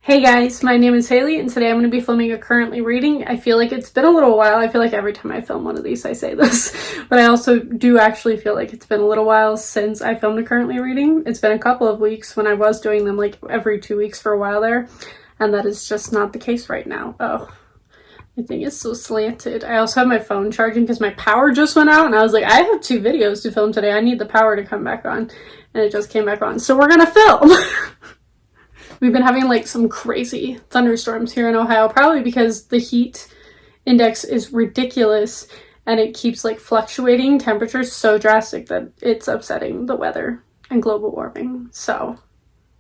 Hey guys, my name is Haley and today I'm going to be filming a currently reading. I feel like it's been a little while. I feel like every time I film one of these I say this, but I also do actually feel like it's been a little while since I filmed a currently reading. It's been a couple of weeks when I was doing them like every 2 weeks for a while there, and that is just not the case right now. Oh, my thing is so slanted. I also have my phone charging because my power just went out and I was like, I have 2 videos to film today. I need the power to come back on, and it just came back on. So we're gonna film. We've been having like some crazy thunderstorms here in Ohio, probably because the heat index is ridiculous and it keeps like fluctuating temperatures so drastic that it's upsetting the weather and global warming. So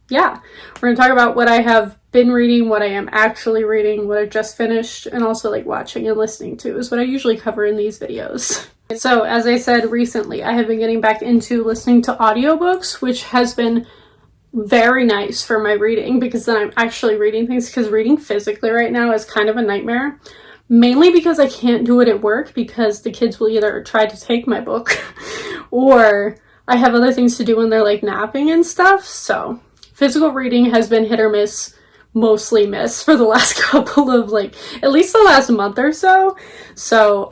yeah, we're gonna talk about what I have been reading, what I am actually reading, what I've just finished, and also like watching and listening to is what I usually cover in these videos. So as I said recently, I have been getting back into listening to audiobooks, which has been very nice for my reading because then I'm actually reading things, because reading physically right now is kind of a nightmare, mainly because I can't do it at work because the kids will either try to take my book or I have other things to do when they're like napping and stuff. So physical reading has been hit or miss, mostly miss for the last couple of like at least the last month or so. So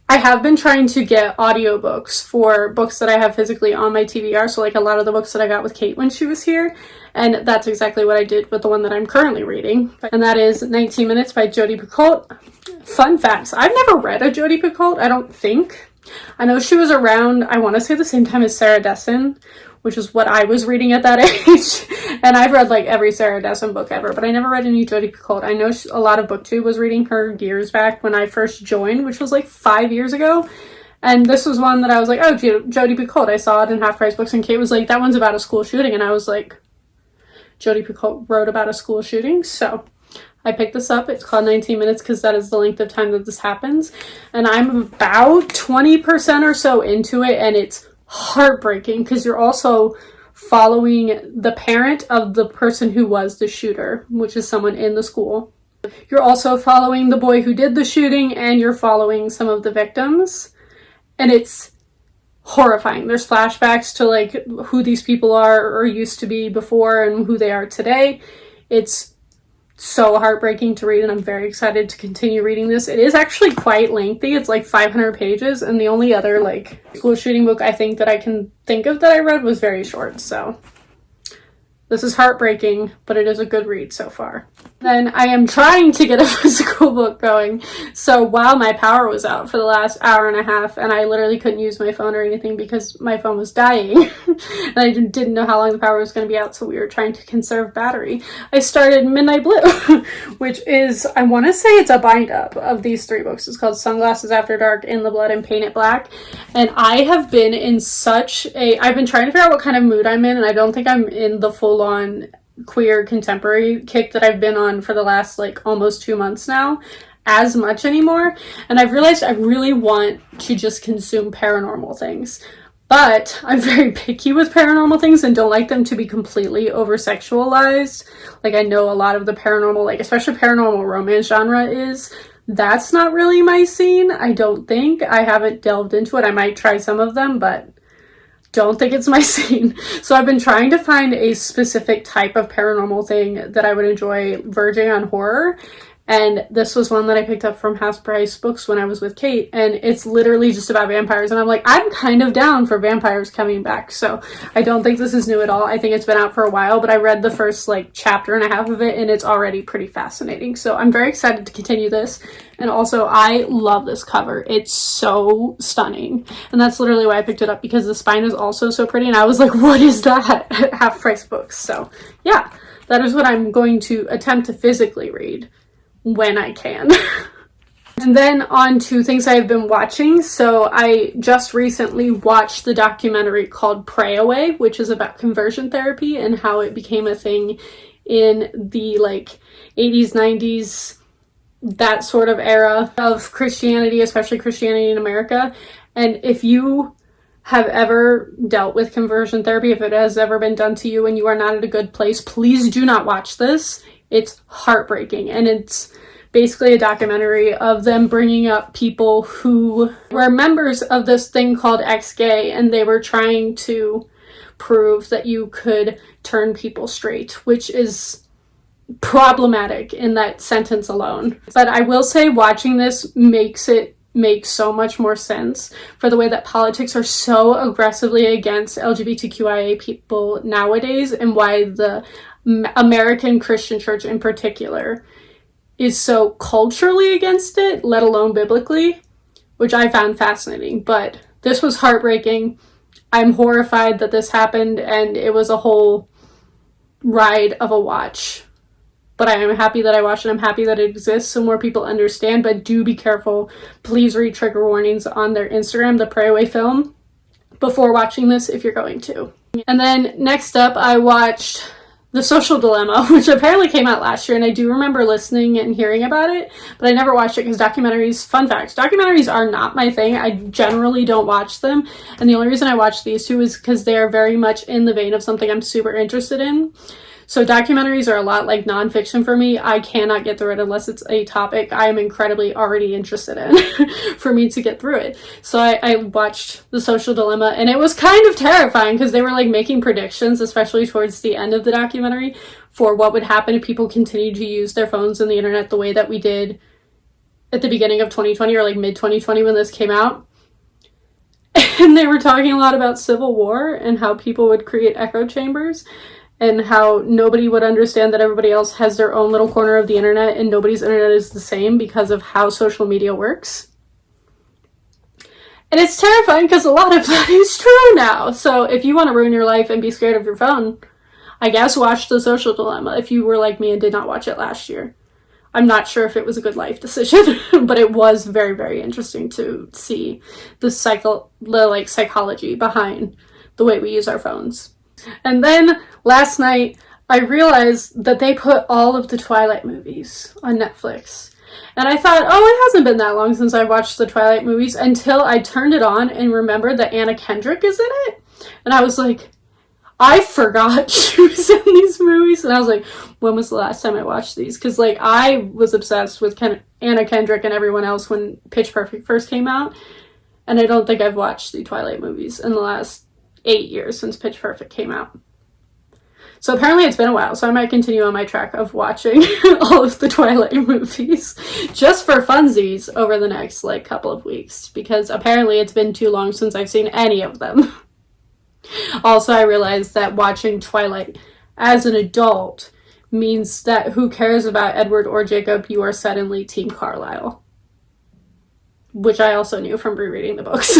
I have been trying to get audiobooks for books that I have physically on my TBR, so like a lot of the books that I got with Kate when she was here, and that's exactly what I did with the one that I'm currently reading, and that is 19 Minutes by Jodi Picoult. Fun facts, I've never read a Jodi Picoult, I don't think. I know she was around, I want to say the same time as Sarah Dessen, which is what I was reading at that age. And I've read like every Sarah Dessen book ever, but I never read any Jodi Picoult. I know a lot of BookTube was reading her years back when I first joined, which was like 5 years ago. And this was one that I was like, oh, Jodi Picoult. I saw it in Half Price Books, and Kate was like, that one's about a school shooting. And I was like, Jodi Picoult wrote about a school shooting? So I picked this up. It's called 19 Minutes because that is the length of time that this happens. And I'm about 20% or so into it, and it's heartbreaking because you're also following the parent of the person who was the shooter, which is someone in the school. You're also following the boy who did the shooting, and you're following some of the victims, and it's horrifying. There's flashbacks to like who these people are or used to be before and who they are today. It's so heartbreaking to read, and I'm very excited to continue reading this. It is actually quite lengthy. It's like 500 pages, and the only other like school shooting book I think that I can think of that I read was very short. So this is heartbreaking, but it is a good read so far. Then I am trying to get a physical book going. So while my power was out for the last hour and a half, and I literally couldn't use my phone or anything because my phone was dying, and I didn't know how long the power was going to be out, so we were trying to conserve battery, I started Midnight Blue, which is, I want to say it's a bind up of these 3 books. It's called Sunglasses After Dark, In the Blood, and Paint It Black. And I have been in I've been trying to figure out what kind of mood I'm in, and I don't think I'm in the full-on queer contemporary kick that I've been on for the last like almost 2 months now as much anymore, and I've realized I really want to just consume paranormal things, but I'm very picky with paranormal things and don't like them to be completely over sexualized. Like I know a lot of the paranormal, like especially paranormal romance genre that's not really my scene. I don't think. I haven't delved into it. I might try some of them, but don't think it's my scene. So I've been trying to find a specific type of paranormal thing that I would enjoy, verging on horror. And this was one that I picked up from Half Price Books when I was with Kate, and it's literally just about vampires, and I'm like, I'm kind of down for vampires coming back. So I don't think this is new at all. I think it's been out for a while, but I read the first like chapter and a half of it, and it's already pretty fascinating. So I'm very excited to continue this. And also, I love this cover. It's so stunning. And that's literally why I picked it up, because the spine is also so pretty, and I was like, what is that? At Half Price Books. So yeah, that is what I'm going to attempt to physically read when I can. And then on to things I've been watching. So I just recently watched the documentary called Pray Away, which is about conversion therapy and how it became a thing in the like 80s, 90s, that sort of era of Christianity, especially Christianity in America. And if you have ever dealt with conversion therapy, if it has ever been done to you and you are not at a good place, please do not watch this. It's heartbreaking, and it's basically a documentary of them bringing up people who were members of this thing called ex-gay, and they were trying to prove that you could turn people straight, which is problematic in that sentence alone. But I will say watching this makes it make so much more sense for the way that politics are so aggressively against LGBTQIA people nowadays, and why the American Christian church in particular is so culturally against it, let alone biblically, which I found fascinating. But this was heartbreaking. I'm horrified that this happened, and it was a whole ride of a watch. But I am happy that I watched it. I'm happy that it exists so more people understand, but do be careful. Please read trigger warnings on their Instagram, the Pray Away Film, before watching this if you're going to. And then next up, I watched The Social Dilemma, which apparently came out last year, and I do remember listening and hearing about it, but I never watched it because documentaries, fun fact, documentaries are not my thing. I generally don't watch them, and the only reason I watch these two is because they are very much in the vein of something I'm super interested in. So documentaries are a lot like nonfiction for me. I cannot get through it unless it's a topic I am incredibly already interested in for me to get through it. So I watched The Social Dilemma, and it was kind of terrifying because they were like making predictions, especially towards the end of the documentary, for what would happen if people continued to use their phones and the internet the way that we did at the beginning of 2020 or like mid 2020 when this came out. And they were talking a lot about civil war and how people would create echo chambers, and how nobody would understand that everybody else has their own little corner of the internet and nobody's internet is the same because of how social media works. And it's terrifying because a lot of that is true now. So if you want to ruin your life and be scared of your phone, I guess watch The Social Dilemma if you were like me and did not watch it last year. I'm not sure if it was a good life decision, but it was very, very interesting to see the psychology behind the way we use our phones. And then last night, I realized that they put all of the Twilight movies on Netflix. And I thought, oh, it hasn't been that long since I watched the Twilight movies, until I turned it on and remembered that Anna Kendrick is in it. And I was like, I forgot she was in these movies. And I was like, when was the last time I watched these? Because like I was obsessed with Anna Kendrick and everyone else when Pitch Perfect first came out. And I don't think I've watched the Twilight movies in the last 8 years since Pitch Perfect came out. So apparently it's been a while, so I might continue on my track of watching all of the Twilight movies just for funsies over the next like couple of weeks, because apparently it's been too long since I've seen any of them. Also, I realized that watching Twilight as an adult means that who cares about Edward or Jacob, you are suddenly Team Carlisle. Which I also knew from rereading the books.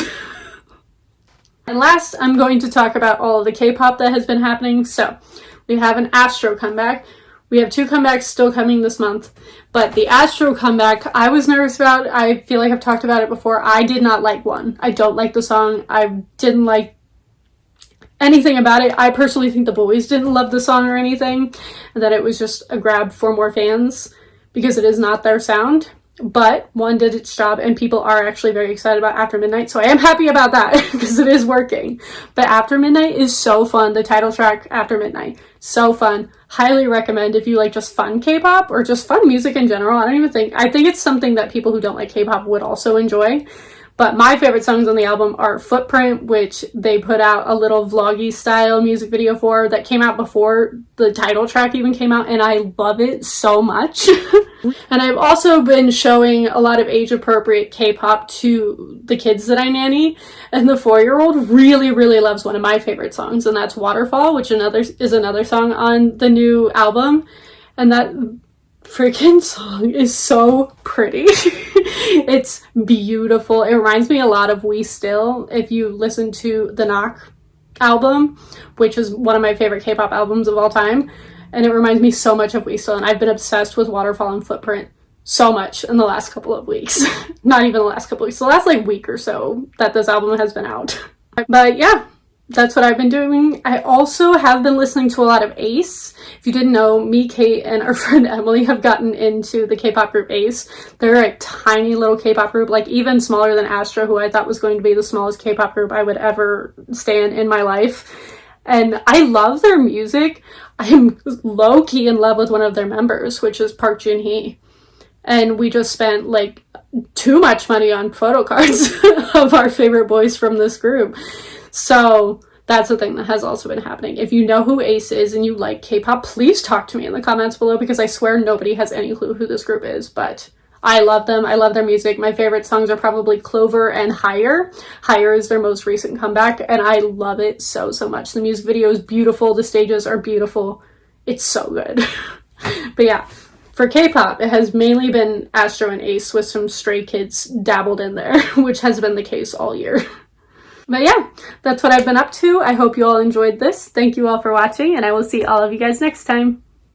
And last, I'm going to talk about all of the K-pop that has been happening. So, we have an Astro Comeback. We have 2 comebacks still coming this month. But the Astro Comeback, I was nervous about. I feel like I've talked about it before. I did not like one. I don't like the song. I didn't like anything about it. I personally think the boys didn't love the song or anything. And that it was just a grab for more fans because it is not their sound. But one did its job, and people are actually very excited about After Midnight, so I am happy about that because it is working. But After Midnight is so fun. The title track, After Midnight, so fun. Highly recommend if you like just fun K-pop or just fun music in general. I think it's something that people who don't like K-pop would also enjoy. But my favorite songs on the album are Footprint, which they put out a little vloggy style music video for that came out before the title track even came out, and I love it so much. And I've also been showing a lot of age-appropriate K-pop to the kids that I nanny, and the 4-year-old really, really loves one of my favorite songs, and that's Waterfall, which is another song on the new album, and that freaking song is so pretty. It's beautiful. It reminds me a lot of We Still, if you listen to the Knock album, which is one of my favorite K-pop albums of all time, and it reminds me so much of We Still, and I've been obsessed with Waterfall and Footprint so much in the last couple of weeks. Not even the last couple of weeks, the last like week or so that this album has been out. But yeah, that's what I've been doing. I also have been listening to a lot of Ace. If you didn't know, me, Kate, and our friend Emily have gotten into the K-pop group Ace. They're a tiny little K-pop group, like even smaller than Astro, who I thought was going to be the smallest K-pop group I would ever stand in my life. And I love their music. I'm low-key in love with one of their members, which is Park Jin-hee. And we just spent like too much money on photo cards of our favorite boys from this group. So That's the thing that has also been happening. If you know who Ace is and you like K-pop, please talk to me in the comments below, because I swear nobody has any clue who this group is, but I love them. I love their music. My favorite songs are probably Clover and Higher. Higher is their most recent comeback, and I love it so, so much. The music video is beautiful. The stages are beautiful. It's so good. But yeah, for K-pop, it has mainly been Astro and Ace with some Stray Kids dabbled in there, which has been the case all year. But yeah, that's what I've been up to. I hope you all enjoyed this. Thank you all for watching, and I will see all of you guys next time.